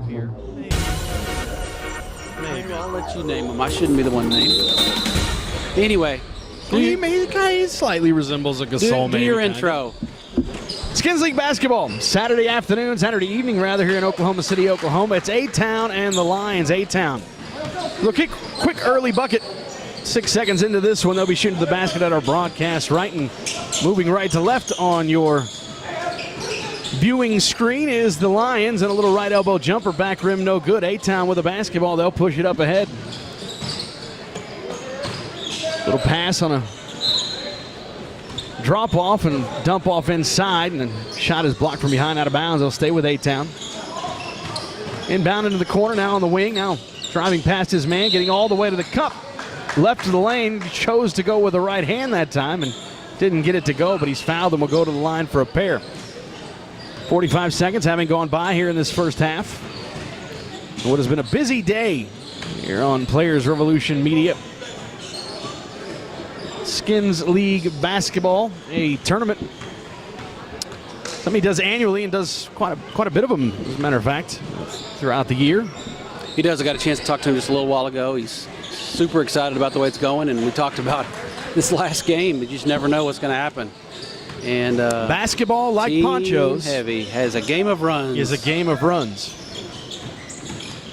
here. Maybe. I'll let you name them. I shouldn't be the one naming them. Anyway. He slightly resembles a Gasol. Do your intro. Skinz League basketball, Saturday evening rather, here in Oklahoma City, Oklahoma. It's A-Town and the Lions. A-Town. Quick early bucket. 6 seconds into this one, they'll be shooting to the basket at our broadcast right, and moving right to left on your viewing screen is the Lions, and a little right elbow jumper, back rim, no good. A-Town with a basketball, they'll push it up ahead. Little pass on a drop off and dump off inside, and the shot is blocked from behind, out of bounds. They'll stay with A-Town. Inbound into the corner, now on the wing, now driving past his man, getting all the way to the cup. Left to the lane, chose to go with the right hand that time and didn't get it to go, but he's fouled and will go to the line for a pair. 45 seconds having gone by here in this first half. What has been a busy day here on Players Revolution Media. Skinz League basketball, a tournament something he does annually and does quite a bit of them, as a matter of fact, throughout the year. He does. I got a chance to talk to him just a little while ago. He's super excited about the way it's going, and we talked about this last game. You just never know what's going to happen. And basketball, like Ponchos, heavy has a game of runs. Is a game of runs.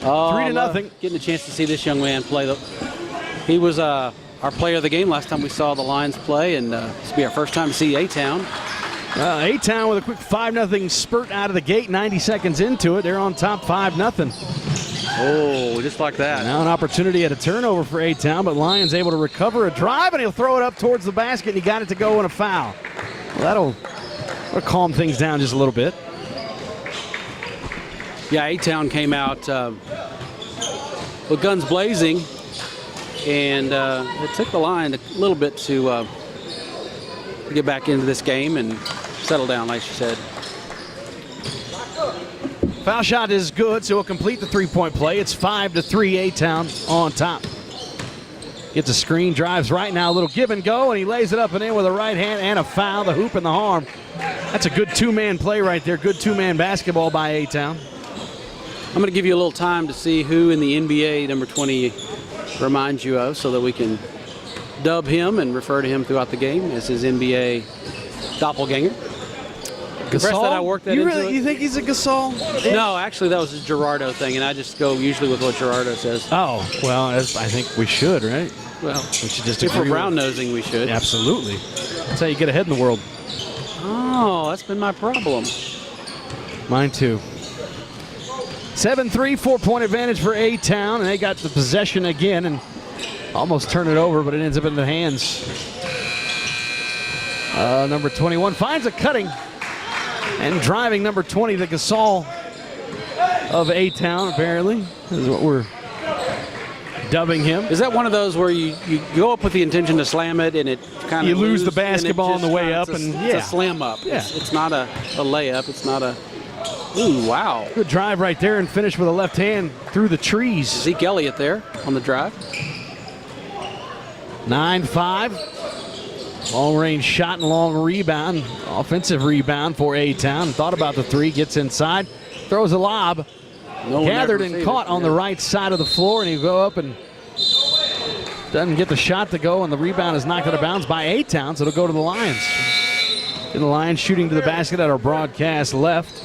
3-0. Getting a chance to see this young man play. He was our player of the game last time we saw the Lions play, and this will be our first time to see A-Town. A-Town with a quick 5-0 spurt out of the gate. 90 seconds into it, they're on top 5-0. Oh, just like that. Now an opportunity at a turnover for A-Town, but Lions able to recover a drive, and he'll throw it up towards the basket, and he got it to go in a foul. Well, that'll calm things down just a little bit. Yeah, A-Town came out with guns blazing, and it took the Lion a little bit to get back into this game and settle down, like you said. Foul shot is good, so he'll complete the three-point play. It's 5-3, A-Town on top. Gets a screen, drives right now, a little give and go, and he lays it up and in with a right hand and a foul, the hoop and the arm. That's a good two-man play right there, good two-man basketball by A-Town. I'm going to give you a little time to see who in the NBA number 20 reminds you of, so that we can dub him and refer to him throughout the game as his NBA doppelganger. Gasol? That I worked that into it. You think he's a Gasol? No, actually that was a Gerardo thing, and I just go usually with what Gerardo says. Oh, well, I think we should, right? Well, we should just if we're brown-nosing, we should. Absolutely. That's how you get ahead in the world. Oh, that's been my problem. Mine too. 7-3, 4-point advantage for A-Town, and they got the possession again and almost turn it over, but it ends up in the hands. Number 21 finds a cutting and driving number 20, the Gasol of A-Town, apparently. This is what we're dubbing him. Is that one of those where you go up with the intention to slam it and it kind of you lose the basketball on the way up, and it's a slam up. Yeah. It's not a layup. It's not a. Ooh, wow. Good drive right there and finish with a left hand through the trees. Zeke Elliott there on the drive. 9-5. Long range shot and long rebound. Offensive rebound for A-Town. Thought about the three, gets inside, throws a lob. Gathered and caught on the right side of the floor, and he'll go up and doesn't get the shot to go, and the rebound is knocked out of bounds by A-Town, so it'll go to the Lions. And the Lions shooting to the basket at our broadcast left.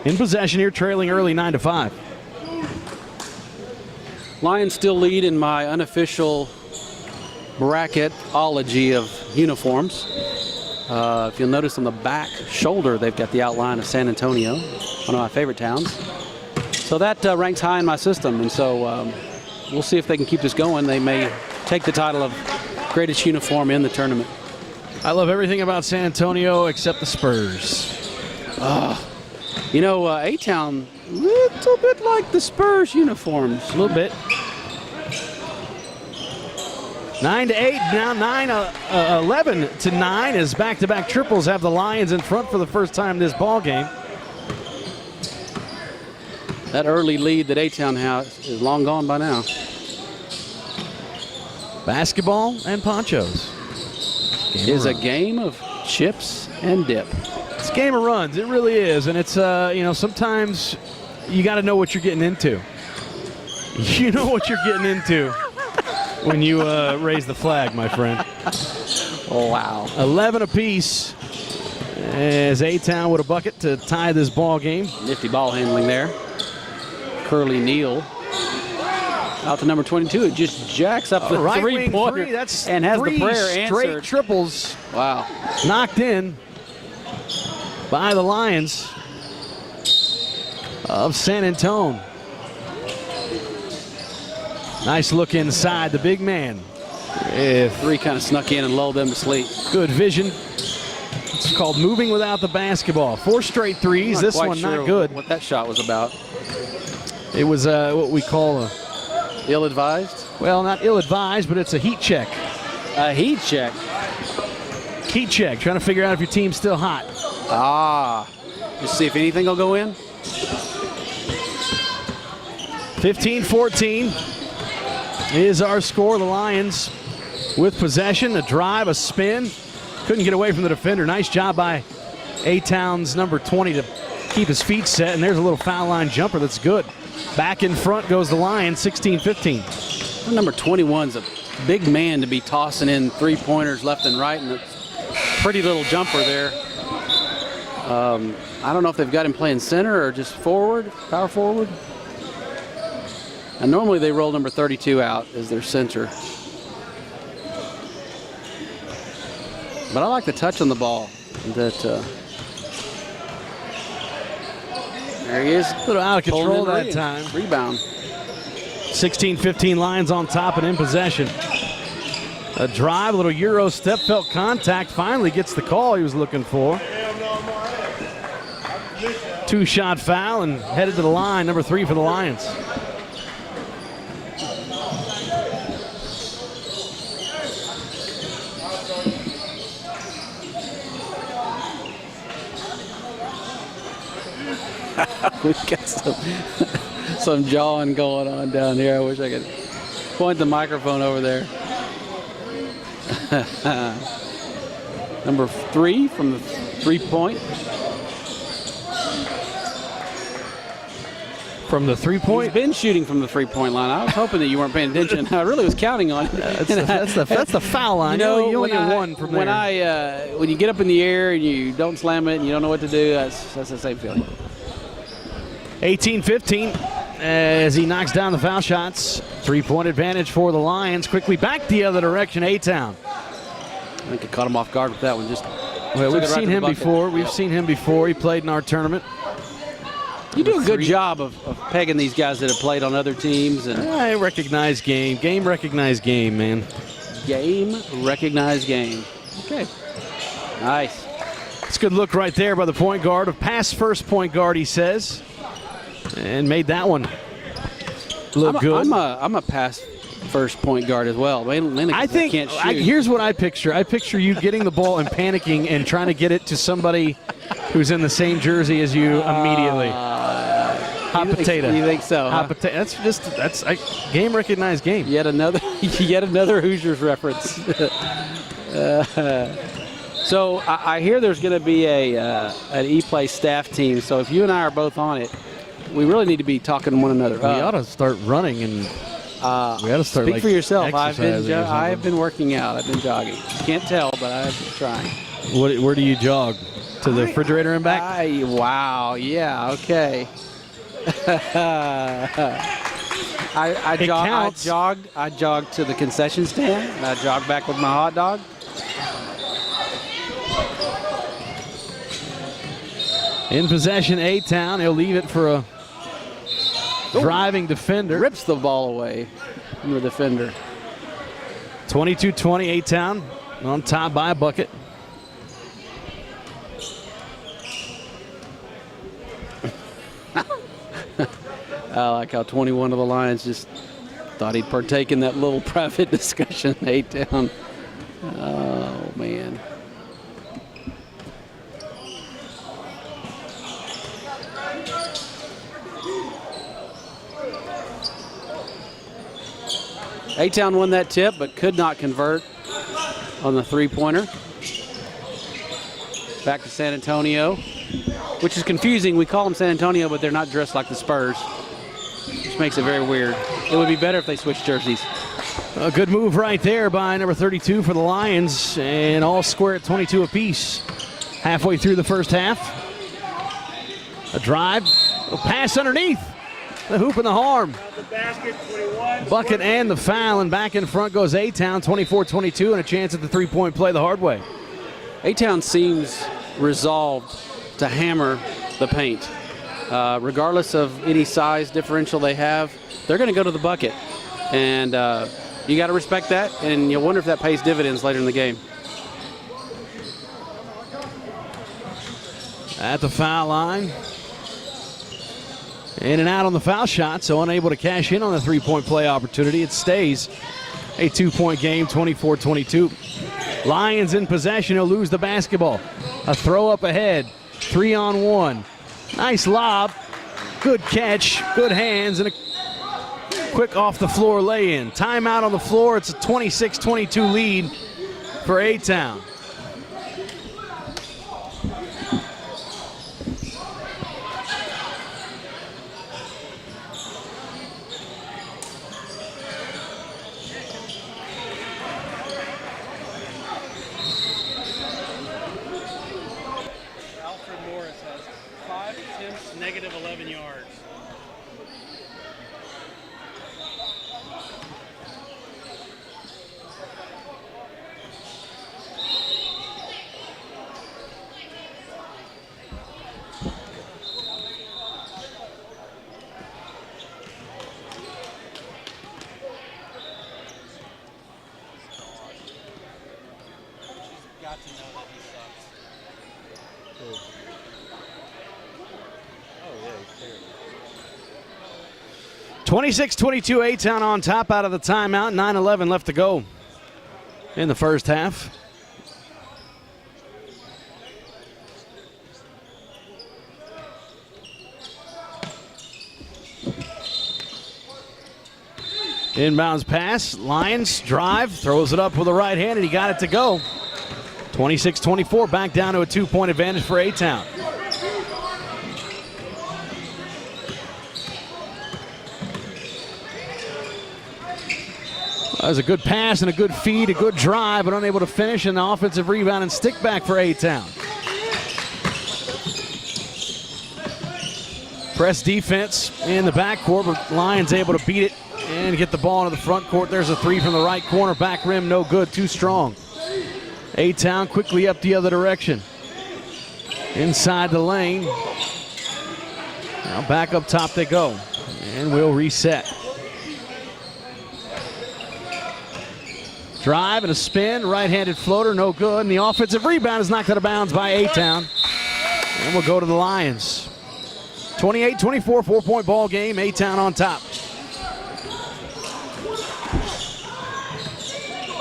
In possession here, trailing early 9-5. Lions still lead in my unofficial bracketology of uniforms. If you'll notice on the back shoulder, they've got the outline of San Antonio, one of my favorite towns. So that ranks high in my system, and so we'll see if they can keep this going. They may take the title of greatest uniform in the tournament. I love everything about San Antonio except the Spurs. You know, A-Town, a little bit like the Spurs uniforms. A little bit. 9-8, now 11-9 as back-to-back triples have the Lions in front for the first time this ball game. That early lead that A-Town has is long gone by now. Basketball and ponchos. It is a game of chips and dip. It's a game of runs. It really is, and it's you know, sometimes you got to know what you're getting into. You know what you're getting into when you raise the flag, my friend. Oh, wow. 11 apiece as A-Town with a bucket to tie this ball game. Nifty ball handling there. Curly Neal. Out to number 22. It just jacks up the right three-pointer wing three. That's and has three the prayer straight answered. triples. Wow. Knocked in by the Lions of San Antonio. Nice look inside the big man. Three kind of snuck in and lulled them to sleep. Good vision. It's called moving without the basketball. 4 straight threes. This one sure not good. What that shot was about. It was what we call a, Ill-advised? well, not ill-advised, but it's a heat check. A heat check. Heat check, trying to figure out if your team's still hot. Ah. Just see if anything will go in. 15-14 is our score. The Lions with possession, a drive, a spin. Couldn't get away from the defender. Nice job by A-Town's number 20 to keep his feet set, and there's a little foul line jumper that's good. Back in front goes the Lions, 16-15. Number 21's a big man to be tossing in three-pointers left and right, and a pretty little jumper there. I don't know if they've got him playing center or just forward, power forward. And normally they roll number 32 out as their center. But I like the touch on the ball. That there he is. A little out of control that Pulling in time. Rebound. 16-15 Lions on top and in possession. A drive, a little Euro step, felt contact, finally gets the call he was looking for. 2-shot foul and headed to the line, number 3 for the Lions. We've got some jawing going on down here. I wish I could point the microphone over there. Number 3 from the three-point. From the three-point? He's been shooting from the three-point line. I was hoping that you weren't paying attention. I really was counting on it. That's the foul line. You only get one from there. When you get up in the air and you don't slam it and you don't know what to do, that's the same feeling. 18-15 as he knocks down the foul shots. 3-point advantage for the Lions. Quickly back the other direction, A-Town. I think I caught him off guard with that one. We've seen him before. We've seen him before. He played in our tournament. You do a good job of pegging these guys that have played on other teams. And I recognize game. Game recognized game, man. Game recognized game. Okay. Nice. It's a good look right there by the point guard. A pass first point guard, he says. And made that one look good. I'm a pass first point guard as well. I think can't shoot. Here's what I picture. I picture you getting the ball and panicking and trying to get it to somebody who's in the same jersey as you immediately. Hot potato. You think so? Hot potato. That's game recognized game. Yet another Hoosiers reference. So I hear there's going to be an E-Play staff team. So if you and I are both on it, we really need to be talking to one another. We ought to start running and we ought to start. Speak for yourself. I've I've been working out. I've been jogging. You can't tell, but I've been trying. Where do you jog? To the refrigerator and back? Wow. Yeah. Okay. I jogged to the concession stand, and I jogged back with my hot dog. In possession, A-Town. He'll leave it for a driving defender. Rips the ball away from the defender. 22-20, A-Town on top by a bucket. I like how 21 of the Lions just thought he'd partake in that little private discussion. A-Town. Oh, man. A-Town won that tip, but could not convert on the three-pointer. Back to San Antonio. which is confusing. We call them San Antonio, but they're not dressed like the Spurs, which makes it very weird. It would be better if they switched jerseys. A good move right there by number 32 for the Lions, and all square at 22 apiece. Halfway through the first half. A drive, a pass underneath. The hoop and the harm. The basket, 21. Bucket and the foul, and back in front goes A-Town, 24-22, and a chance at the three-point play the hard way. A-Town seems resolved to hammer the paint. Regardless of any size differential they have, they're going to go to the bucket. And you got to respect that, and you'll wonder if that pays dividends later in the game. At the foul line. In and out on the foul shot, so unable to cash in on the three-point play opportunity. It stays a two-point game, 24-22. Lions in possession. He'll lose the basketball. A throw up ahead. 3-on-1. Nice lob. Good catch. Good hands. And a quick off-the-floor lay-in. Timeout on the floor. It's a 26-22 lead for A-Town. Negative 11 yards. Got to know that he sucks. 26-22, A-Town on top out of the timeout. 9:11 left to go in the first half. Inbounds pass. Lions drive. Throws it up with the right hand, and he got it to go. 26-24, back down to a two-point advantage for A-Town. That was a good pass and a good feed, a good drive, but unable to finish, and the offensive rebound and stick back for A-Town. Press defense in the backcourt, but Lions able to beat it and get the ball into the front court. There's a three from the right corner, back rim, no good, too strong. A-Town quickly up the other direction. Inside the lane. Now back up top they go, and we'll reset. Drive and a spin, right-handed floater, no good. And the offensive rebound is knocked out of bounds by A-Town. And we'll go to the Lions. 28-24, four-point ball game. A-Town on top.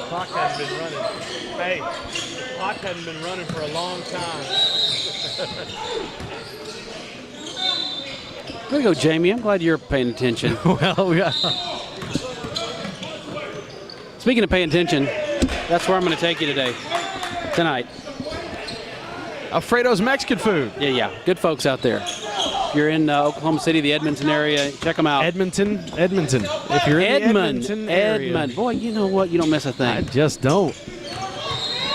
Clock hasn't been running. Hey, the clock hasn't been running for a long time. There you go, Jamie. I'm glad you're paying attention. Well, yeah. Speaking of paying attention, that's where I'm going to take you tonight. Alfredo's Mexican food. Yeah. Good folks out there. If you're in Oklahoma City, the Edmonton area, check them out. Edmonton. If you're in the Edmonton area. Boy, you know what? You don't miss a thing. I just don't.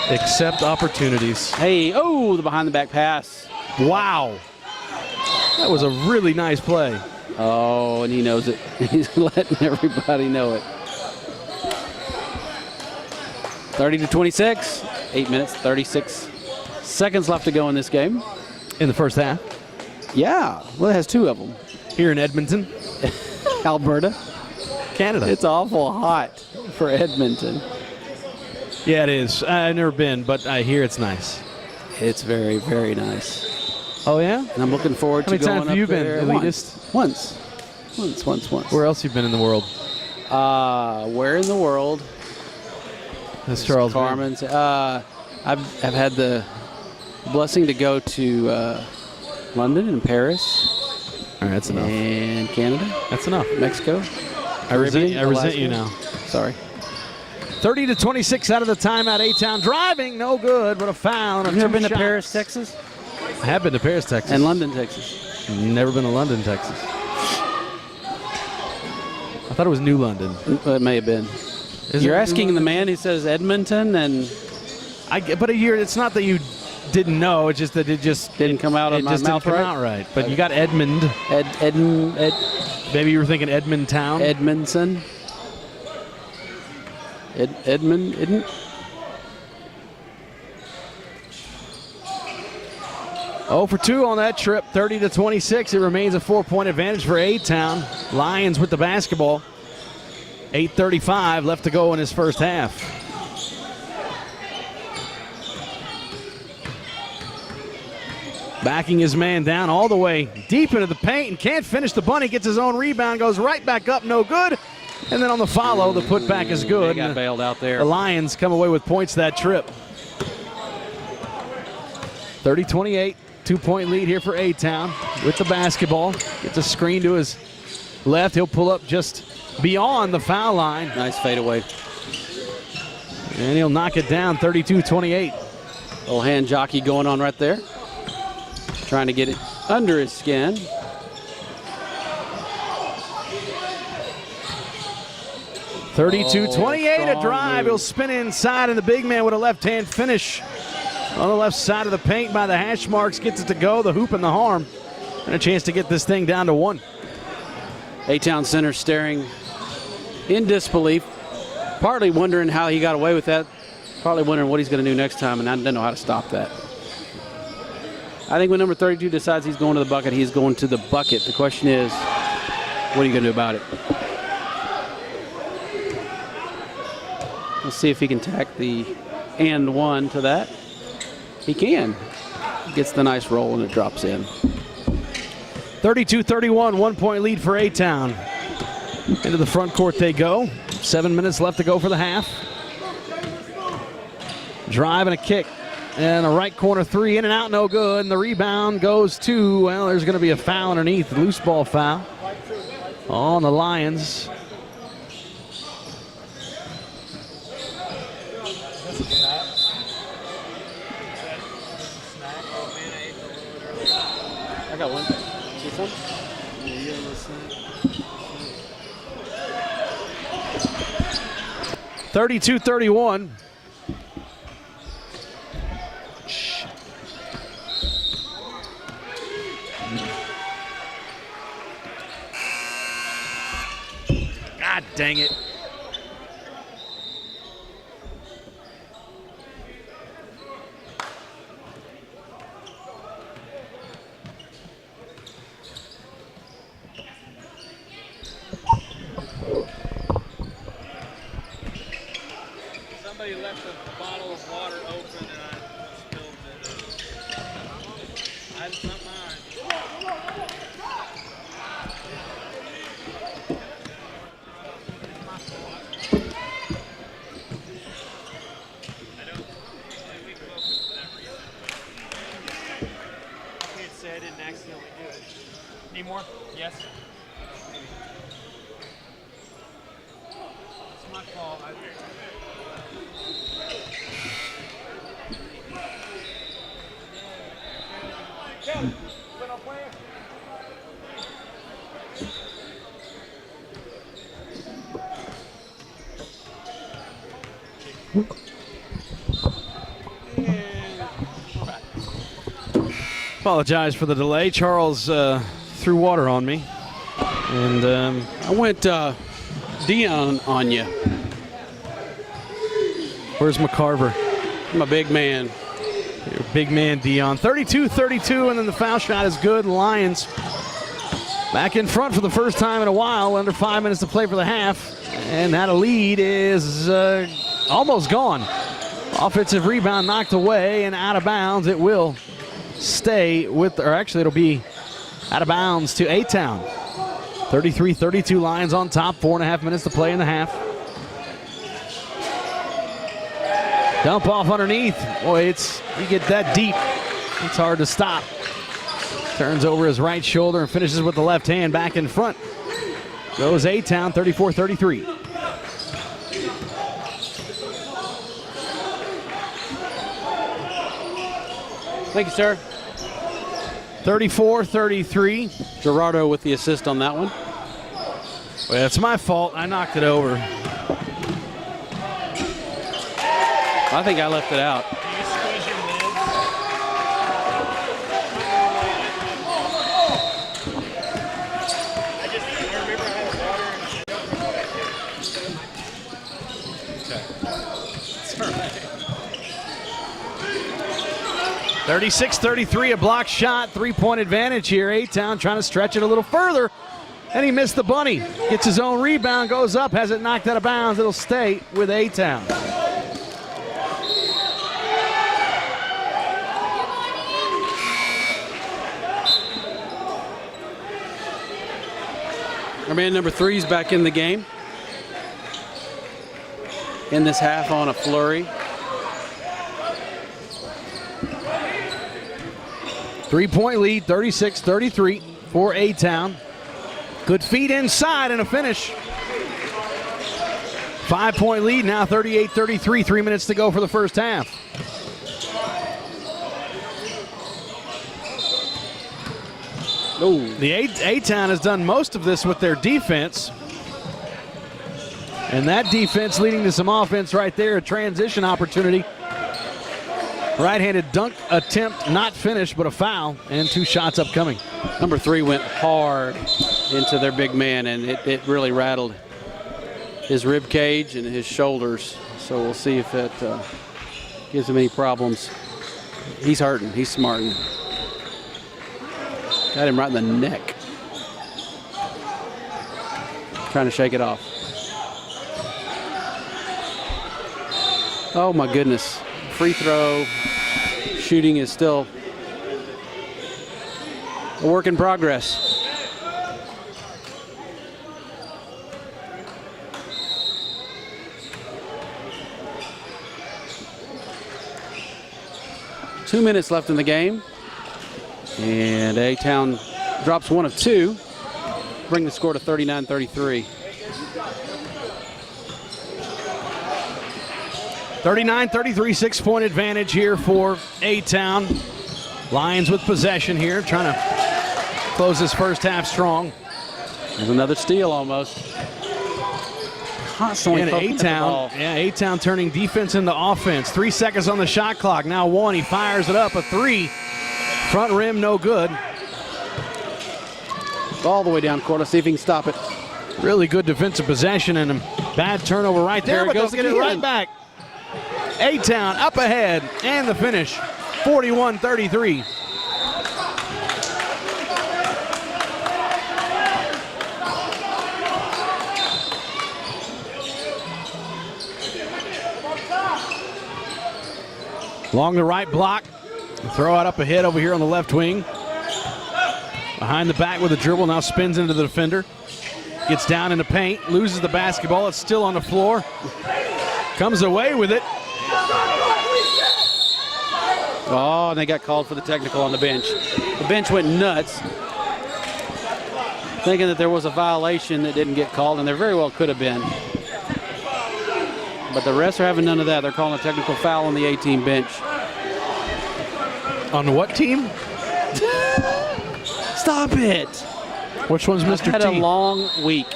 Accept opportunities. Hey, oh, the behind-the-back pass. Wow. That was a really nice play. Oh, and he knows it. He's letting everybody know it. 30-26, 8 minutes, 36 seconds left to go in this game. In the first half. Yeah, well, it has two of them. Here in Edmonton. Alberta. Canada. It's awful hot for Edmonton. Yeah, it is. I've never been, but I hear it's nice. It's very, very nice. Oh, yeah? And I'm looking forward to going up there. How many times have you been, elitist? Once. Where else have you been in the world? Where in the world? That's Charles Carmen's. I've had the blessing to go to London and Paris. All right, that's enough. And Canada. That's enough. Mexico. I resent you now. Sorry. 30-26 out of the timeout. A-Town driving, no good, but a foul. Have you ever been to Paris, Texas? I have been to Paris, Texas. And London, Texas. Never been to London, Texas. I thought it was New London. It may have been. You're asking the man who says Edmonton, and but it's not that you didn't know. It's just that it just didn't come out of my mouth right. But you got Edmond. Maybe you were thinking Edmontown. Edmondson. Edmond. 0 for 2 on that trip, 30-26. It remains a 4-point advantage for A-Town. Lions with the basketball. 8:35 left to go in his first half. Backing his man down all the way deep into the paint and can't finish the bunny. Gets his own rebound, goes right back up, no good. And then on the follow, the putback is good. They got bailed out there. The Lions come away with points that trip. 30-28, 2-point lead here for A-Town with the basketball. Gets a screen to his left. He'll pull up just beyond the foul line. Nice fadeaway. And he'll knock it down, 32-28. Little hand jockey going on right there. Trying to get it under his skin. 32-28, a drive. He'll spin inside, and the big man with a left-hand finish on the left side of the paint by the hash marks. Gets it to go, the hoop and the harm. And a chance to get this thing down to 1. A-Town center staring in disbelief, partly wondering how he got away with that, partly wondering what he's going to do next time, and I don't know how to stop that. I think when number 32 decides he's going to the bucket, he's going to the bucket. The question is, what are you going to do about it? Let's see if he can tack the and one to that. He can. Gets the nice roll and it drops in. 32-31, 1-point lead for A-Town. Into the front court they go. 7 minutes left to go for the half. Drive and a kick. And a right corner three, in and out, no good. And the rebound goes to, well, there's going to be a foul underneath, loose ball foul on the Lions. I got one. See some? Yeah, you got a little snack. 32-31. God dang it. Somebody left a bottle of water open and I spilled it. That's not mine. I didn't accidentally do it. Need more? Yes. It's my fault. Apologize for the delay. Charles threw water on me. And I went Dion on you. Where's McCarver? I'm a big man. Your big man, Dion. 32-32, and then the foul shot is good. Lions back in front for the first time in a while. Under 5 minutes to play for the half. And that lead is almost gone. Offensive rebound knocked away and out of bounds. It will stay with, or actually it'll be out of bounds to A-Town. 33-32, Lions on top. 4.5 minutes to play in the half. Dump off underneath. Boy, you get that deep, it's hard to stop. Turns over his right shoulder and finishes with the left hand back in front. Goes A-Town, 34-33. Thank you, sir. 34-33. Gerardo with the assist on that one. Well, it's my fault. I knocked it over. I think I left it out. You squeeze your lids. I remember I had water and 36-33, a block shot, 3-point advantage here. A-Town trying to stretch it a little further, and he missed the bunny. Gets his own rebound, goes up, has it knocked out of bounds. It'll stay with A-Town. Our man number 3 is back in the game. In this half on a flurry. 3-point lead, 36-33 for A-Town. Good feed inside and a finish. 5-point lead now, 38-33, 3 minutes to go for the first half. Ooh. The A-Town has done most of this with their defense. And that defense leading to some offense right there, a transition opportunity. Right-handed dunk attempt, not finished, but a foul, and 2 shots upcoming. Number 3 went hard into their big man, and it really rattled his rib cage and his shoulders. So we'll see if it gives him any problems. He's hurting. He's smarting. Got him right in the neck. Trying to shake it off. Oh my goodness. Free throw. Shooting is still a work in progress. Two minutes left in the game. And A-Town drops one of 2. Bring the score to 39-33. 39-33, 6-point advantage here for A-Town. Lions with possession here, trying to close this first half strong. There's another steal almost. Constantly And poking at the ball. A-Town, A-Town turning defense into offense. 3 seconds on the shot clock. Now 1, he fires it up, a 3. Front rim, no good. All the way down court. Let's see if he can stop it. Really good defensive possession and a bad turnover right there, There it but they'll goes get it again. right back. A-Town up ahead, and the finish, 41-33. Along the right block, throw out up ahead over here on the left wing. Behind the back with a dribble, now spins into the defender. Gets down in the paint, loses the basketball, it's still on the floor. Comes away with it. Oh, and they got called for the technical on the bench. The bench went nuts, thinking that there was a violation that didn't get called, and there very well could have been. But the refs are having none of that. They're calling a technical foul on the A-team bench. On what team? Stop it. Which one's I've Mr. had T? a long week.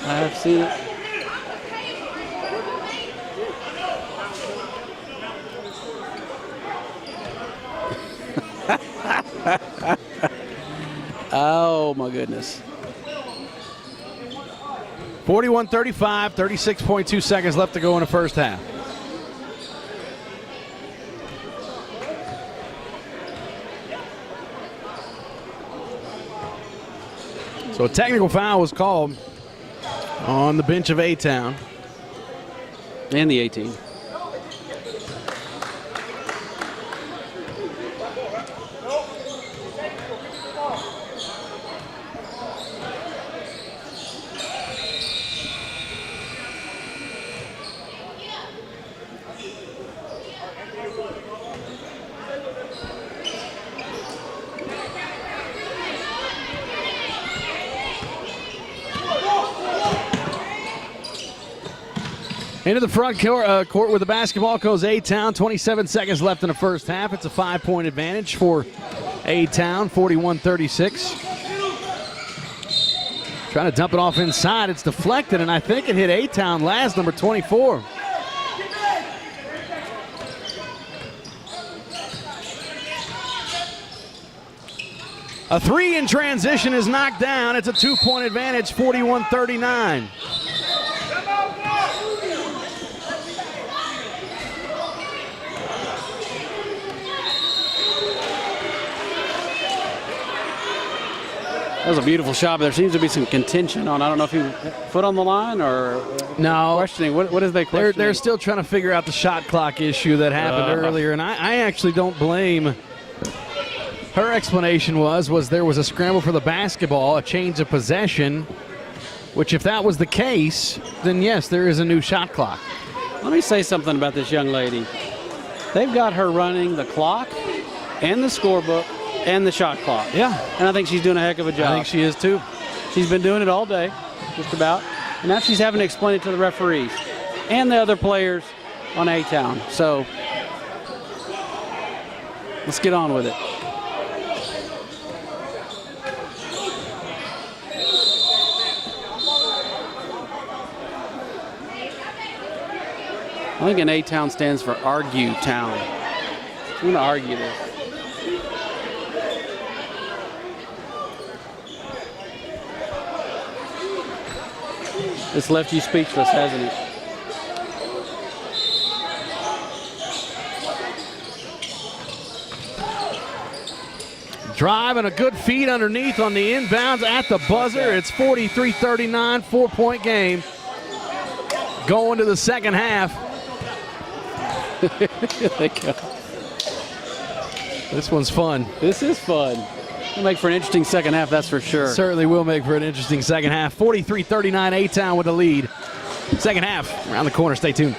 I've seen it. Oh my goodness. 41-35, 36.2 seconds left to go in the first half. So a technical foul was called on the bench of A-Town. And the 18. Into the front court with the basketball goes A-Town. 27 seconds left in the first half. It's a 5-point advantage for A-Town, 41-36. Trying to dump it off inside. It's deflected, and I think it hit A-Town last, number 24. A three in transition is knocked down. It's a 2-point advantage, 41-39. That was a beautiful shot, but there seems to be some contention on. I don't know if he foot on the line or no questioning. What is they questioning? They're still trying to figure out the shot clock issue that happened earlier, and I actually don't blame. Her explanation was there was a scramble for the basketball, a change of possession, which if that was the case, then yes, there is a new shot clock. Let me say something about this young lady. They've got her running the clock and the scorebook and the shot clock. Yeah. And I think she's doing a heck of a job. I think she is too. She's been doing it all day, just about. And now she's having to explain it to the referees and the other players on A-Town. So let's get on with it. I think an A-Town stands for Argue Town. I'm going to argue this. It's left you speechless, hasn't it? Drive and a good feed underneath on the inbounds at the buzzer. It's 43-39, 4-point game. Going to the second half. They go. This one's fun. This is fun. It'll make for an interesting second half, that's for sure. Certainly will make for an interesting second half. 43-39, A-Town with the lead. Second half, around the corner. Stay tuned.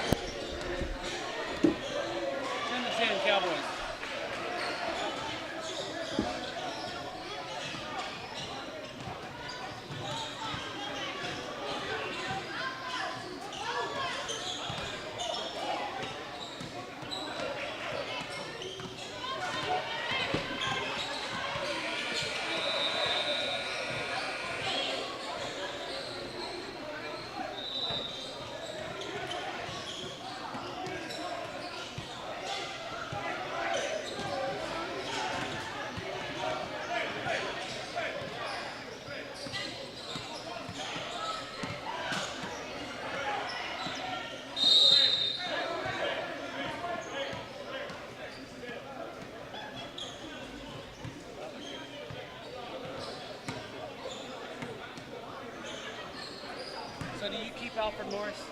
So do you keep Alfred Morris?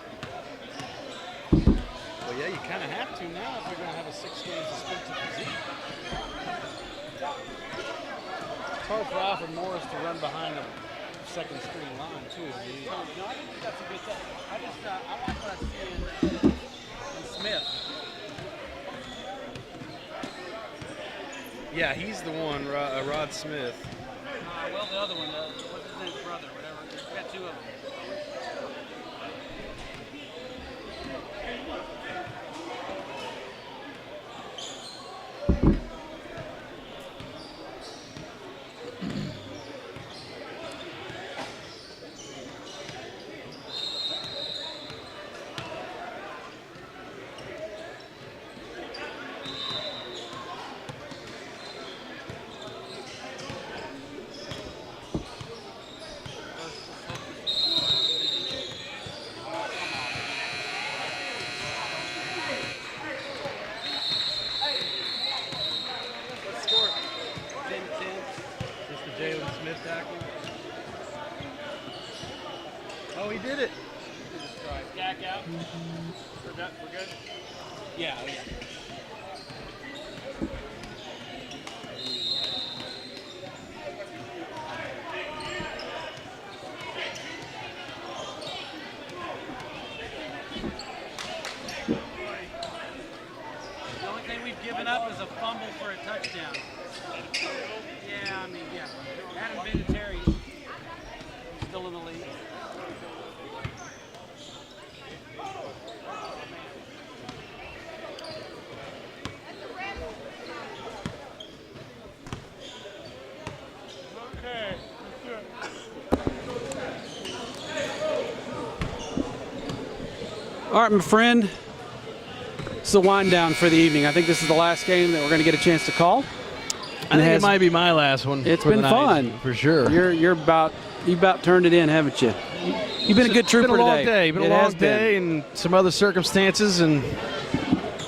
Well, yeah, you kind of have to now if you're going to have a 6-game suspension physique. It's hard for Alfred Morris to run behind a second string line, too. No, I think that's a good thing. I like what I see in Smith. Yeah, he's the one, Rod Smith. Well, the other one, what's his name's brother, whatever. We've got two of them. Oh, he did it. Jack out. We're good? Yeah. The only thing we've given up is a fumble for a touchdown. Yeah, I mean, yeah. Adam Vinatieri, he's still in the league. All right, my friend. It's the wind down for the evening. I think this is the last game that we're going to get a chance to call. I think it might be my last one. It's been fun for sure. You've about turned it in, haven't you? You've been a good trooper today. Been a long day and some other circumstances, and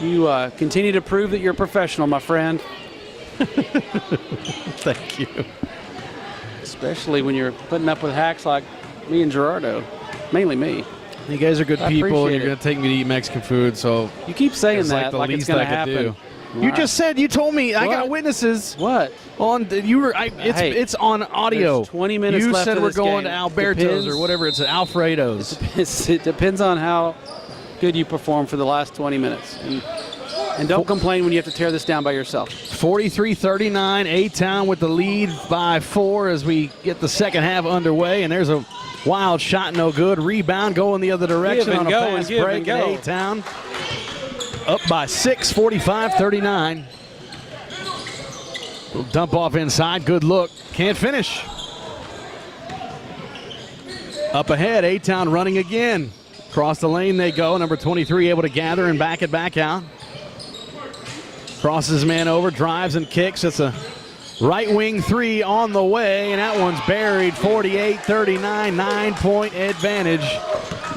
you continue to prove that you're a professional, my friend. Thank you. Especially when you're putting up with hacks like me and Gerardo, mainly me. You guys are good people, and you're it. going to take me to eat Mexican food, so you keep saying it's that like the it's least going to I could happen. do. You just said, you told me, I got witnesses. What? It's on audio. There's 20 minutes you left said of we're this going game. to Alberto's or whatever. It's Alfredo's. It depends on how good you perform for the last 20 minutes. And don't complain when you have to tear this down by yourself. 43-39, A-Town with the lead by 4 as we get the second half underway. And there's a wild shot, no good. Rebound going the other direction on a fast break. A-Town up by 6, 45-39. Little dump off inside, good look. Can't finish. Up ahead, A-Town running again. Across the lane they go. Number 23 able to gather and back it back out. Crosses man over, drives and kicks. It's a right wing three on the way, and that one's buried. 48-39, 9-point advantage.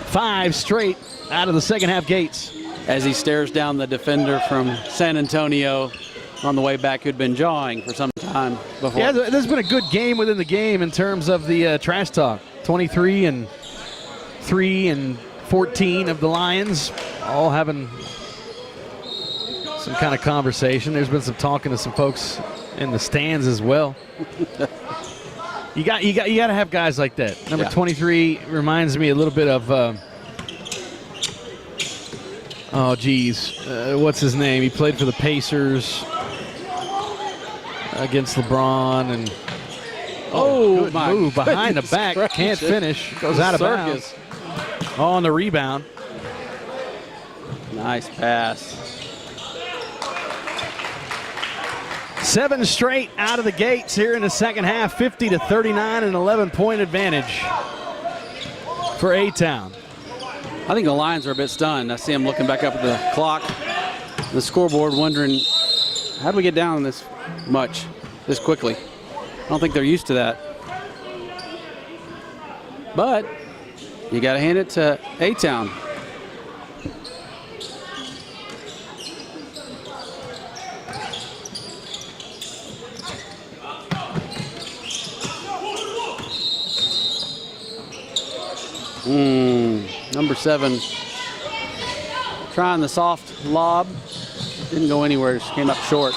5 straight out of the second half gates. As he stares down the defender from San Antonio on the way back, who'd been jawing for some time before. Yeah, there's been a good game within the game in terms of the trash talk. 23 and 3 and 14 of the Lions all having some kind of conversation. There's been some talking to some folks in the stands as well. You got to have guys like that. Number 23 reminds me a little bit of what's his name? He played for the Pacers against LeBron, and good move behind the back. Can't finish. Goes out of bounds. On the rebound. Nice pass. 7 straight out of the gates here in the second half. 50-39, an 11-point advantage for A-Town. I think the Lions are a bit stunned. I see them looking back up at the clock, the scoreboard, wondering, how do we get down this much, this quickly? I don't think they're used to that. But you got to hand it to A-Town. Number 7 trying the soft lob. Didn't go anywhere, just came up short.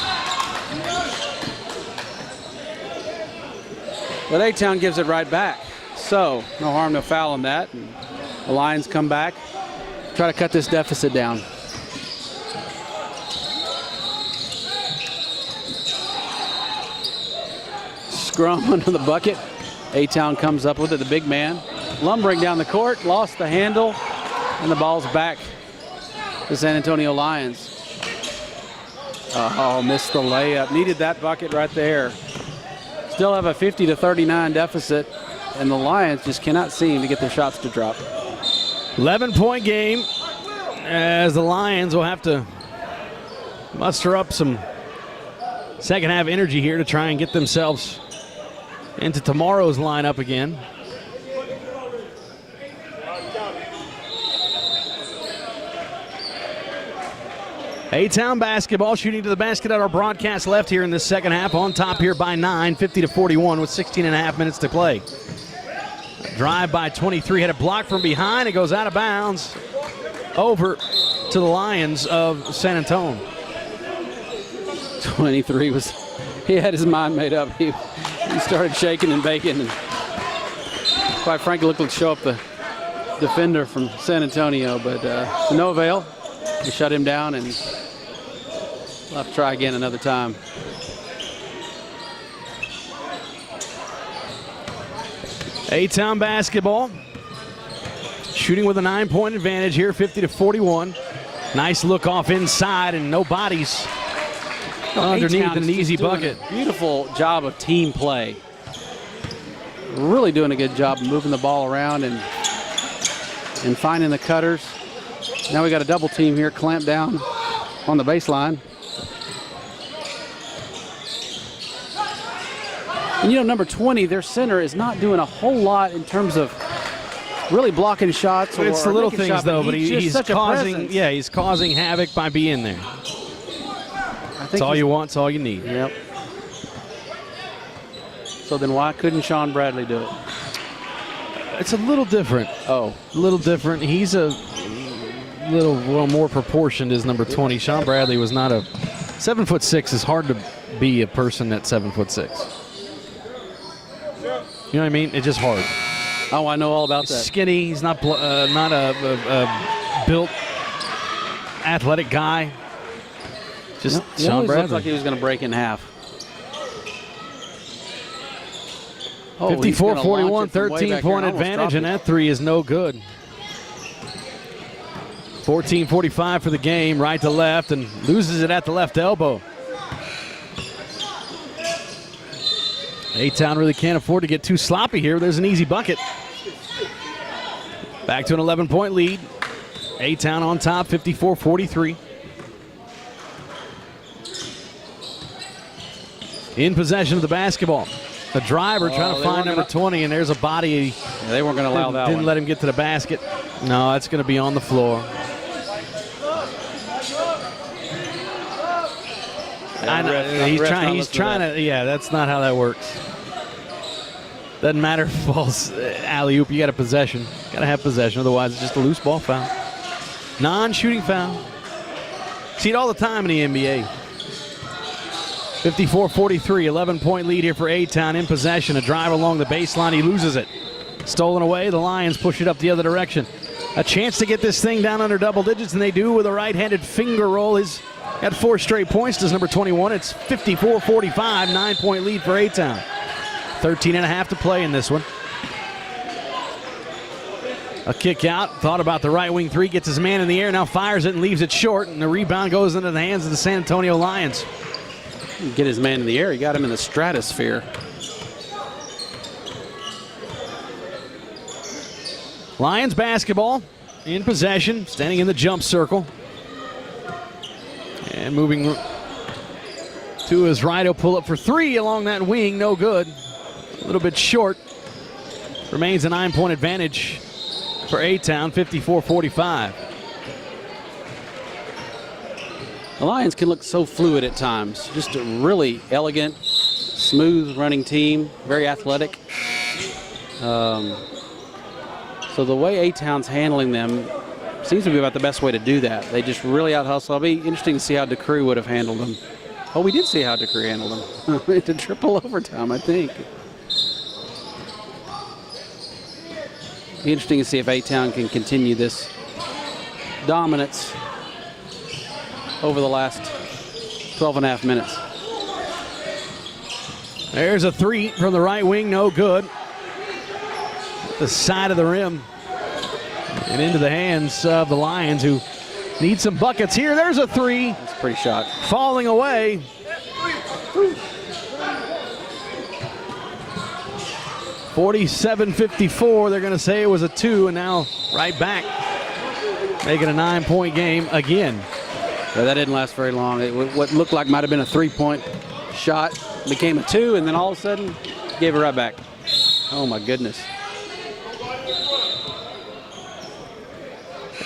But A-Town gives it right back. So no harm, no foul in that. And the Lions come back, try to cut this deficit down. Scrum under the bucket. A-Town comes up with it, the big man. Lumbering down the court, lost the handle, and the ball's back to San Antonio Lions. Oh, missed the layup. Needed that bucket right there. Still have a 50-39 deficit, and the Lions just cannot seem to get their shots to drop. 11-point game as the Lions will have to muster up some second half energy here to try and get themselves into tomorrow's lineup again. A-Town basketball shooting to the basket at our broadcast left here in this second half. On top here by 9, 50-41 with 16.5 minutes to play. Drive by 23, had a block from behind. It goes out of bounds over to the Lions of San Antonio. 23 he had his mind made up. He started shaking and baking, and quite frankly looked like to show up the defender from San Antonio, but to no avail. He shut him down, and we'll have to try again another time. A-Town basketball. Shooting with a 9-point advantage here, 50-41. Nice look off inside, and no bodies underneath an easy bucket. Beautiful job of team play. Really doing a good job of moving the ball around and finding the cutters. Now we got a double team here, clamp down on the baseline. And number 20, their center, is not doing a whole lot in terms of really blocking shots. It's the little things, shots, though, but he's causing, he's causing havoc by being there. That's all you want, it's all you need. Yep. So then why couldn't Sean Bradley do it? It's a little different. Oh. A little different. He's a little more proportioned as number 20. Sean Bradley was not a 7'6". Is hard to be a person that's 7'6". You know what I mean? It's just hard. Oh, I know all about that. Skinny. He's not a built, athletic guy. Just Sean Bradley. Looked like he was going to break in half. 54-41, 13-point advantage, and that three is no good. 14:45 for the game, right to left, and loses it at the left elbow. A-Town really can't afford to get too sloppy here. There's an easy bucket. Back to an 11-point lead. A-Town on top, 54-43. In possession of the basketball. The driver trying to find number 20, and there's a body. Yeah, they weren't going to allow that Didn't one. let him get to the basket. No, that's going to be on the floor. I know, he's trying to, yeah, that's not how that works. Doesn't matter if it falls alley-oop, you got a possession. Got to have possession, otherwise it's just a loose ball foul. Non-shooting foul. See it all the time in the NBA. 54-43, 11-point lead here for A-Town in possession. A drive along the baseline, he loses it. Stolen away, the Lions push it up the other direction. A chance to get this thing down under double digits, and they do with a right-handed finger roll. He's got 4 straight points, does number 21. It's 54-45, 9-point lead for A-Town. 13.5 to play in this one. A kick out, thought about the right wing three, gets his man in the air, now fires it and leaves it short, and the rebound goes into the hands of the San Antonio Lions. Get his man in the air, he got him in the stratosphere. Lions basketball in possession, standing in the jump circle. And moving to his right, he'll pull up for three along that wing, no good. A little bit short. Remains a 9-point advantage for A-Town, 54-45. The Lions can look so fluid at times. Just a really elegant, smooth running team, very athletic. So the way A-Town's handling them seems to be about the best way to do that. They just really out-hustle. It'll be interesting to see how DeCrew would have handled them. Oh, we did see how DeCrew handled them. Into triple overtime, I think. Be interesting to see if A-Town can continue this dominance over the last 12.5 minutes. There's a three from the right wing, no good. The side of the rim and into the hands of the Lions, who need some buckets here. There's a three. That's a pretty shot. Falling away. (47-54). They're going to say it was a 2, and now right back, making a 9-point game again. Yeah, that didn't last very long. What looked like might have been a 3-point shot became a 2, and then all of a sudden gave it right back. Oh my goodness.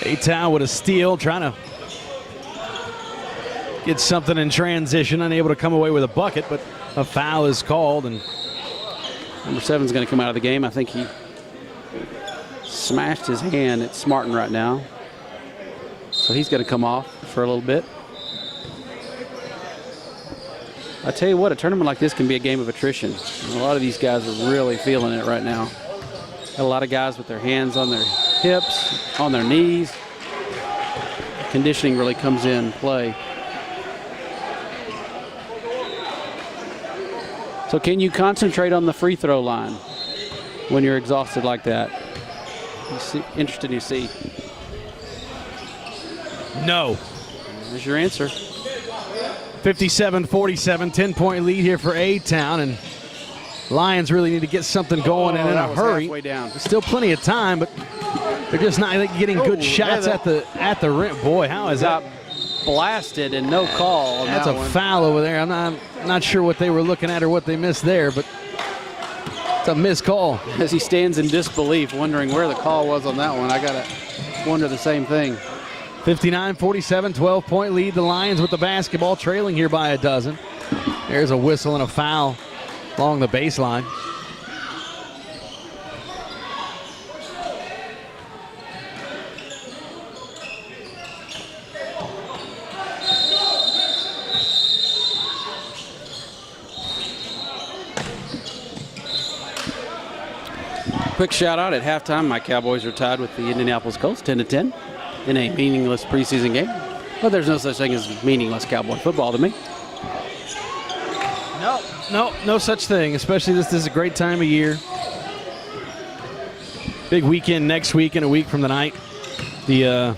A-Town with a steal, trying to get something in transition, unable to come away with a bucket, but a foul is called, and number 7's going to come out of the game. I think he smashed his hand at Smartin right now. So he's going to come off for a little bit. I tell you what, a tournament like this can be a game of attrition. A lot of these guys are really feeling it right now. Got a lot of guys with their hands on their hips, on their knees. Conditioning really comes in play. So can you concentrate on the free throw line when you're exhausted like that? Interested to see. no. There's your answer. 57-47, 10-point lead here for A-Town, and Lions really need to get something going and in a hurry. Halfway down. There's still plenty of time, but they're just not getting good shots at the rim. Boy, how is that? Blasted and no call. On That's that a one. foul over there. I'm not sure what they were looking at or what they missed there, but it's a missed call. As he stands in disbelief, wondering where the call was on that one. I gotta wonder the same thing. 59-47, 12-point lead. The Lions with the basketball, trailing here by a dozen. There's a whistle and a foul along the baseline. Quick shout out at halftime. My Cowboys are tied with the Indianapolis Colts 10-10 in a meaningless preseason game. But there's no such thing as meaningless Cowboy football to me. No such thing, especially this is a great time of year. Big weekend next week and a week from tonight. The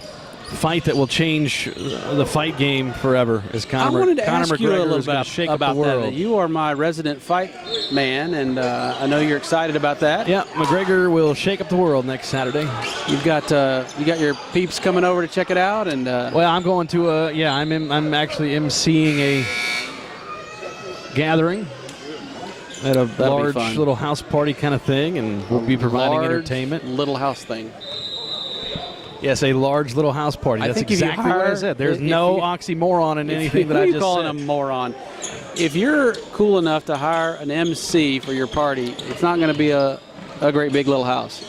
fight that will change the fight game forever is Conor McGregor. I wanted to ask you a little bit shake about up the world. that. You are my resident fight man, and I know you're excited about that. Yeah, McGregor will shake up the world next Saturday. You've got you got your peeps coming over to check it out, and well, I'm going to I'm actually emceeing a gathering at a large little house party kind of thing, and we'll be providing entertainment. Little house thing. Yes, a large little house party. That's exactly what I said. There's no oxymoron in anything that I just said. What are you calling a moron? If you're cool enough to hire an MC for your party, it's not going to be a great big little house.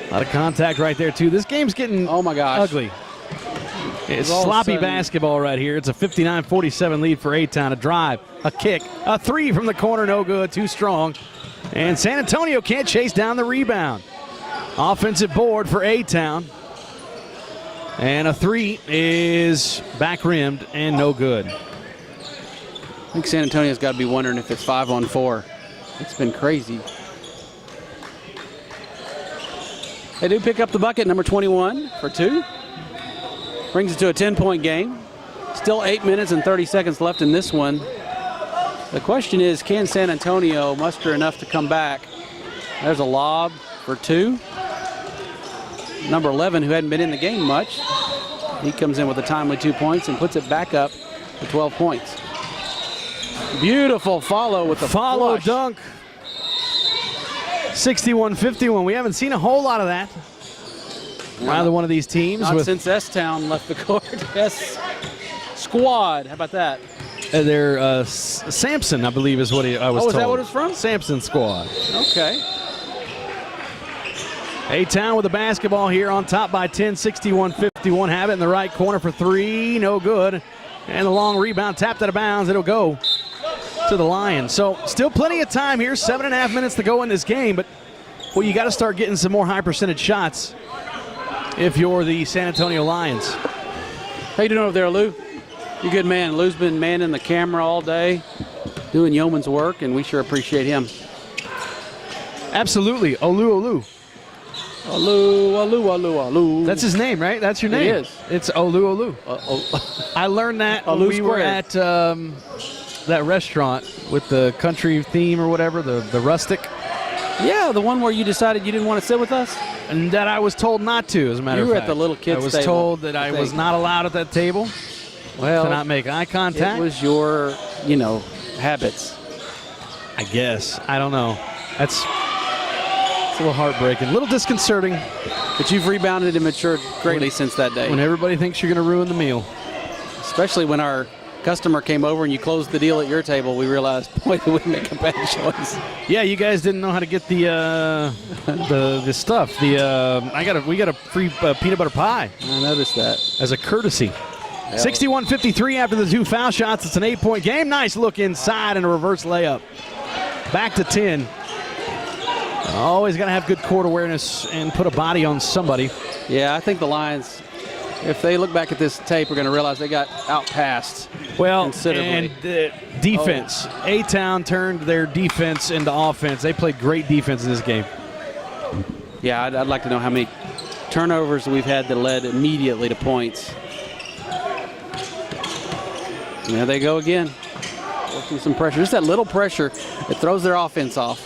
A lot of contact right there, too. This game's getting ugly. It's sloppy basketball right here. It's a 59-47 lead for A-Town. A drive, a kick, a three from the corner, no good, too strong. And San Antonio can't chase down the rebound. Offensive board for A-Town. And a three is back rimmed and no good. I think San Antonio's got to be wondering if it's 5-on-4. It's been crazy. They do pick up the bucket, number 21 for two. Brings it to a 10-point game. Still 8 minutes and 30 seconds left in this one. The question is, can San Antonio muster enough to come back? There's a lob for two. Number 11, who hadn't been in the game much, he comes in with a timely 2 points and puts it back up to 12 points. Beautiful follow with the follow flush. dunk. 61-51. We haven't seen a whole lot of that. Either one of these teams. Not since S-Town left the court. S Squad. How about that? They're Samson, I believe, is what I was told. Oh, is that what it's from? Samson Squad. Okay. A-Town with the basketball here on top by 10, 61-51. Have it in the right corner for three, no good. And the long rebound tapped out of bounds. It'll go to the Lions. So still plenty of time here, 7.5 minutes to go in this game. But, well, you got to start getting some more high percentage shots if you're the San Antonio Lions. How you doing over there, Lou? You good man. Lou's been manning the camera all day, doing yeoman's work, and we sure appreciate him. Absolutely. Olu. Olu. That's his name, right? That's your name. It is. It's Olu. I learned that when we were at that restaurant with the country theme or whatever, the rustic. Yeah, the one where you decided you didn't want to sit with us? And that I was told not to, as a matter of fact. You were at the little kids' table. I was told that I was not allowed at that table. Well, to not make eye contact. It was your, habits. I guess. I don't know. It's a little heartbreaking, a little disconcerting. But you've rebounded and matured greatly since that day. When everybody thinks you're going to ruin the meal. Especially when our customer came over and you closed the deal at your table, we realized, boy, did we make a bad choice. Yeah, you guys didn't know how to get the stuff. We got a free peanut butter pie. I noticed that. As a courtesy. 61-53 after the two foul shots. It's an 8-point game. Nice look inside and a reverse layup. Back to 10. Always got to have good court awareness and put a body on somebody. Yeah, I think the Lions, if they look back at this tape, are going to realize they got outpassed considerably. And defense. A-Town turned their defense into offense. They played great defense in this game. Yeah, I'd like to know how many turnovers we've had that led immediately to points. There they go again. See some pressure. Just that little pressure that throws their offense off.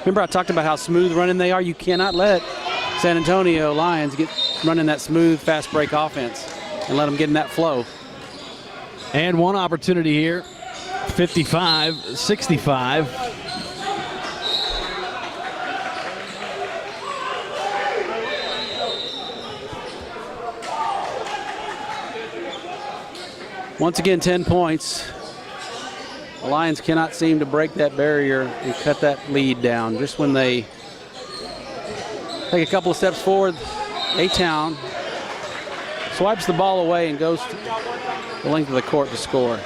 Remember I talked about how smooth running they are? You cannot let San Antonio Lions get running that smooth, fast break offense and let them get in that flow. And one opportunity here, 55-65. Once again, 10 points. The Lions cannot seem to break that barrier and cut that lead down. Just when they take a couple of steps forward, A-Town swipes the ball away and goes the length of the court to score.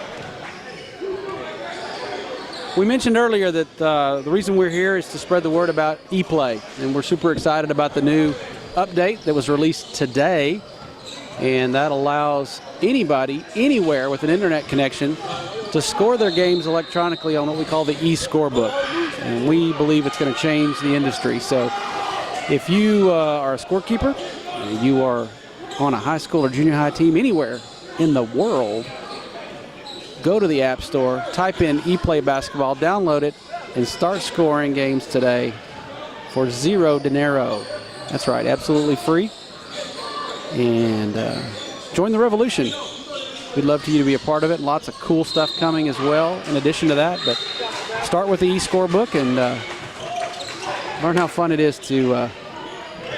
We mentioned earlier that the reason we're here is to spread the word about ePlay, and we're super excited about the new update that was released today, and that allows anybody, anywhere with an internet connection to score their games electronically on what we call the e-scorebook, and we believe it's going to change the industry. So if you are a scorekeeper, you are on a high school or junior high team anywhere in the world, go to the App Store, type in ePlay Basketball, download it, and start scoring games today for $0 dinero. That's right, absolutely free. And join the revolution. We'd love for you to be a part of it. Lots of cool stuff coming as well in addition to that. But start with the e-scorebook and learn how fun it is to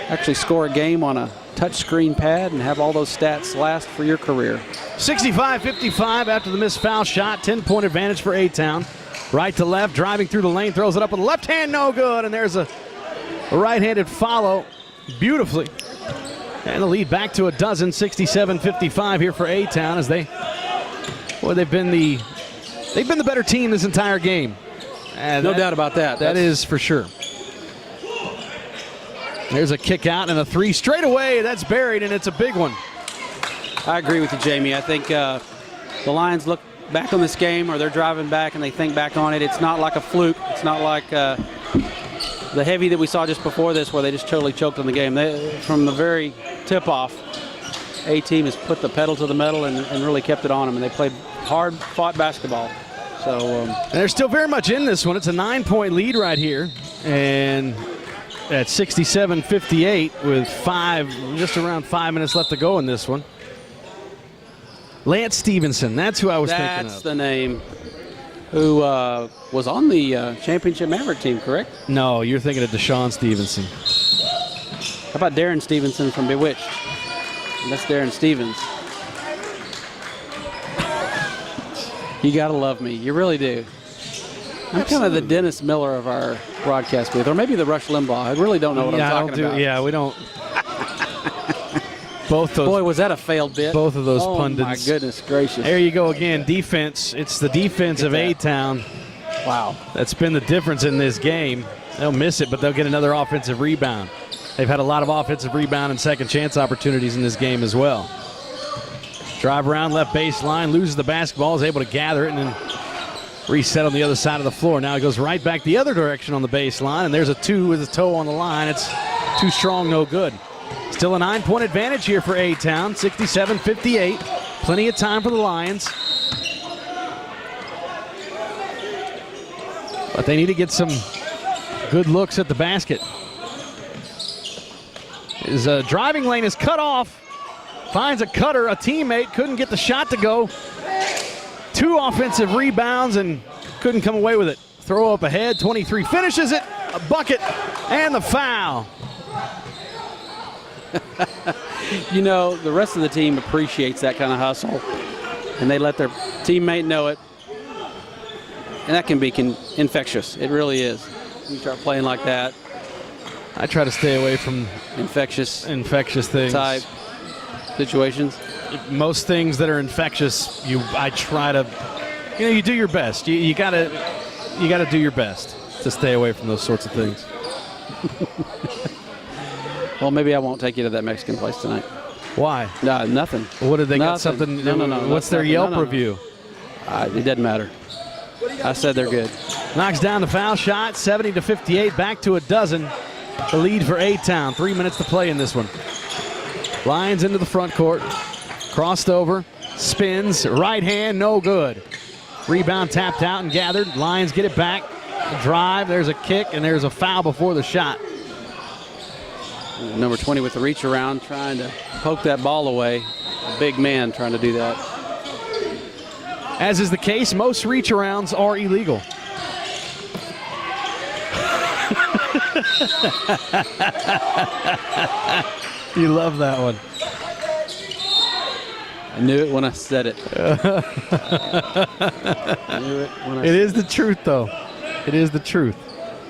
actually score a game on a touchscreen pad and have all those stats last for your career. 65-55 after the missed foul shot. 10-point advantage for A-Town. Right to left, driving through the lane, throws it up with the left hand, no good. And there's a right-handed follow beautifully. And the lead back to a dozen, 67-55 here for A-Town as they've been the better team this entire game. And no doubt about that. That is for sure. There's a kick out and a three straight away. That's buried, and it's a big one. I agree with you, Jamie. I think the Lions look back on this game, or they're driving back and they think back on it. It's not like a fluke. It's not like the heavy that we saw just before this where they just totally choked on the game. From the very tip-off, A-Team has put the pedal to the metal and really kept it on them, and they played hard-fought basketball. So and they're still very much in this one. It's a 9-point lead right here, and at 67-58 with just around 5 minutes left to go in this one. Lance Stevenson, that's who I was thinking of. That's the name. Who was on the championship Maverick team, correct? No, you're thinking of Deshaun Stevenson. How about Darren Stevenson from Bewitched? That's Darren Stevens. You got to love me. You really do. I'm kind of the Dennis Miller of our broadcast booth, or maybe the Rush Limbaugh. I really don't know what I'm talking about. Yeah, we don't. Both those. Boy, was that a failed bit. Both of those pundits. Oh, my goodness gracious. There you go again. Defense. It's the defense of A-Town. Wow. That's been the difference in this game. They'll miss it, but they'll get another offensive rebound. They've had a lot of offensive rebound and second chance opportunities in this game as well. Drive around left baseline, loses the basketball, is able to gather it, and then reset on the other side of the floor. Now it goes right back the other direction on the baseline, and there's a two with a toe on the line. It's too strong, no good. Still a 9-point advantage here for A-Town, 67-58. Plenty of time for the Lions. But they need to get some good looks at the basket. His driving lane is cut off. Finds a cutter, a teammate, couldn't get the shot to go. 2 offensive rebounds and couldn't come away with it. Throw up ahead, 23 finishes it, a bucket, and the foul. You know, the rest of the team appreciates that kind of hustle, and they let their teammate know it. And that can be infectious. It really is. You start playing like that. I try to stay away from infectious things. Type situations. Most things that are infectious, I try to, you do your best. You gotta do your best to stay away from those sorts of things. Well, maybe I won't take you to that Mexican place tonight. Why? No, nothing. What did they got? Something? No. What's their Yelp review? It doesn't matter. I said they're good. Knocks down the foul shot, 70-58, back to a dozen. The lead for A-Town. 3 minutes to play in this one. Lions into the front court. Crossed over. Spins. Right hand, no good. Rebound tapped out and gathered. Lions get it back. Drive, there's a kick, and there's a foul before the shot. Number 20 with the reach around, trying to poke that ball away. A big man trying to do that. As is the case, most reach arounds are illegal. You love that one. I knew it when I said it. It is the truth, though. It is the truth.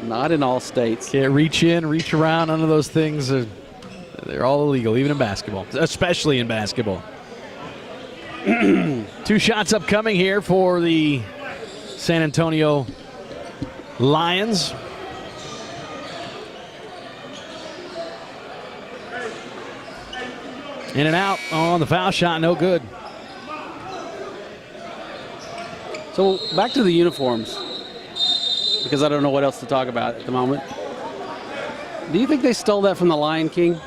Not in all states. Can't reach in, reach around. None of those things they're all illegal, even in basketball, especially in basketball. 2 shots upcoming here for the San Antonio Lions. In and out on the foul shot, no good. So back to the uniforms, because I don't know what else to talk about at the moment. Do you think they stole that from the Lion King?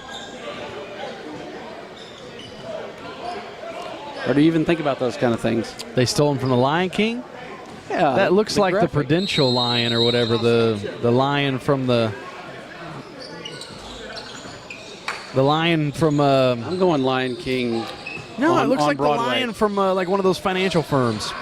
Or do you even think about those kind of things? They stole them from the Lion King? Yeah. That looks like graphic. the Prudential lion or whatever, the lion from the lion from I'm going Lion King. no, it looks on like Broadway. the lion from like one of those financial firms.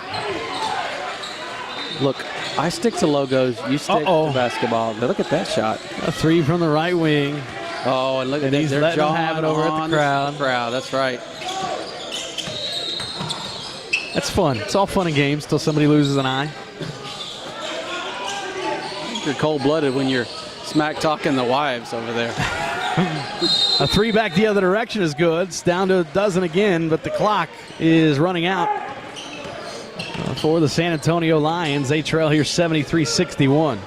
Look, I stick to logos. You stick Uh-oh. to basketball. Now look at that shot. A 3 from the right wing. Oh, and look at And that. he's They're letting them jawing have it over at the on crowd. That's right. That's fun. It's all fun and games till somebody loses an eye. You're cold-blooded when you're smack talking the wives over there. A 3 back the other direction is good. It's down to a dozen again, but the clock is running out for the San Antonio Lions. They trail here 73-61.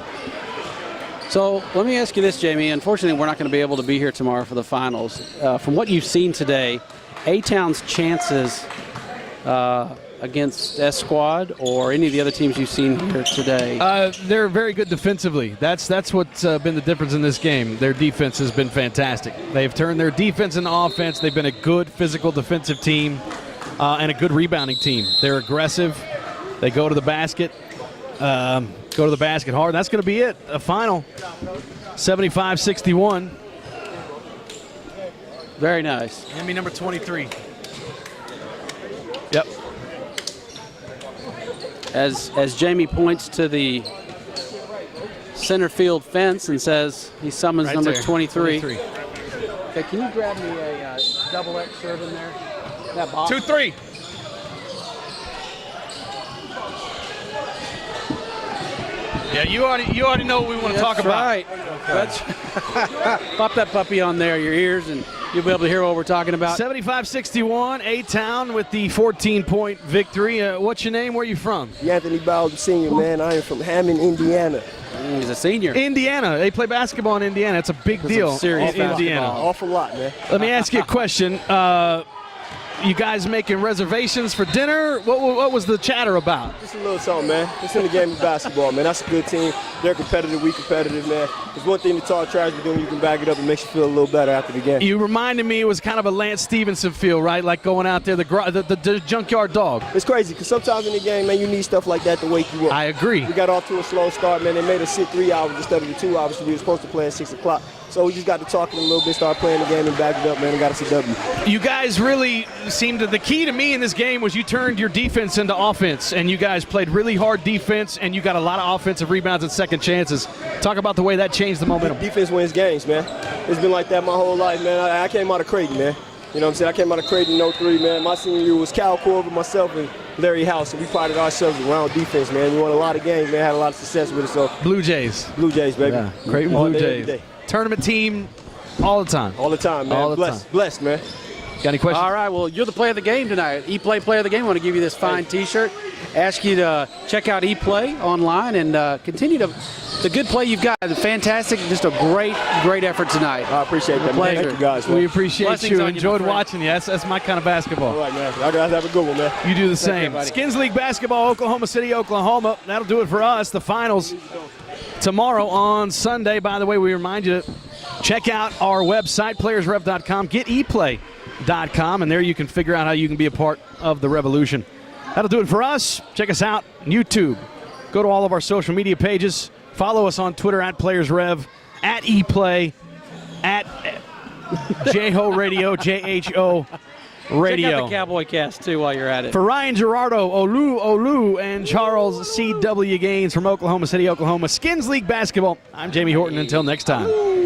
So let me ask you this, Jamie. Unfortunately, we're not going to be able to be here tomorrow for the finals. From what you've seen today, A-Town's chances against S-Squad or any of the other teams you've seen here today? They're very good defensively. That's what's been the difference in this game. Their defense has been fantastic. They've turned their defense into offense. They've been a good physical defensive team and a good rebounding team. They're aggressive. They go to the basket. Go to the basket hard. That's going to be it. A final 75-61. Very nice. Hand me number 23. Yep. As Jamie points to the center field fence and says he summons Right number there. 23. 23. Okay, can you grab me a double X shirt in there? That box. 2-3. Yeah, you already know what we want to talk about. Right. That's pop that puppy on there, your ears, and you'll be able to hear what we're talking about. 75-61, A-Town with the 14-point victory. What's your name? Where are you from? Anthony Bowden Sr., man. I am from Hammond, Indiana. He's a senior. Indiana. They play basketball in Indiana. It's a big deal serious in Indiana. basketball. Awful lot, man. Let me ask you a question. You guys making reservations for dinner? What was the chatter about? Just a little something, man. It's in the game of basketball, man. That's a good team. They're competitive. We competitive, man. It's one thing to talk trash, but then when you can back it up, it makes you feel a little better after the game. You reminded me it was kind of a Lance Stevenson feel, right? Like going out there, the junkyard dog. It's crazy because sometimes in the game, man, you need stuff like that to wake you up. I agree. We got off to a slow start, man. They made us sit 3 hours instead of the 2 hours we were supposed to play at 6 o'clock. So we just got to talk a little bit, start playing the game and back it up, man, and got us a W. You guys really seemed to, the key to me in this game was you turned your defense into offense, and you guys played really hard defense, and you got a lot of offensive rebounds and second chances. Talk about the way that changed the momentum. Defense wins games, man. It's been like that my whole life, man. I came out of Creighton, man. You know what I'm saying? I came out of Creighton in 03, man. My senior year was Cal Corver, myself, and Larry House, and we prided ourselves around defense, man. We won a lot of games, man. Had a lot of success with it. So Blue Jays. Blue Jays, baby. Yeah, Creighton All Blue day, Jays. every day. Tournament team all the time. All the time, man. All the blessed, time. blessed, man. Got any questions? All right, well, you're the player of the game tonight. ePlay player of the game. I want to give you this fine T-shirt. Ask you to check out ePlay online and continue the good play you've got. Fantastic, just a great effort tonight. I appreciate that, man. pleasure. Thank you, guys, man. We appreciate Blessings you. on you, my Enjoyed friend. watching you. That's my kind of basketball. All right, man. Y'all guys have a good one, man. You do the same. buddy. Skins League basketball, Oklahoma City, Oklahoma. That'll do it for us. The finals tomorrow on Sunday. By the way, we remind you to check out our website, playersrev.com. Get eplay.com, and there you can figure out how you can be a part of the revolution That'll do it for us. Check us out on YouTube. Go to all of our social media pages. Follow us on Twitter at PlayersRev, at ePlay, at JHO Radio, JHO Radio. Check out the Cowboy Cast, too, while you're at it. For Ryan Gerardo, Olu, and Charles C.W. Gaines from Oklahoma City, Oklahoma, Skinz League Basketball, I'm Jamie Horton. Until next time.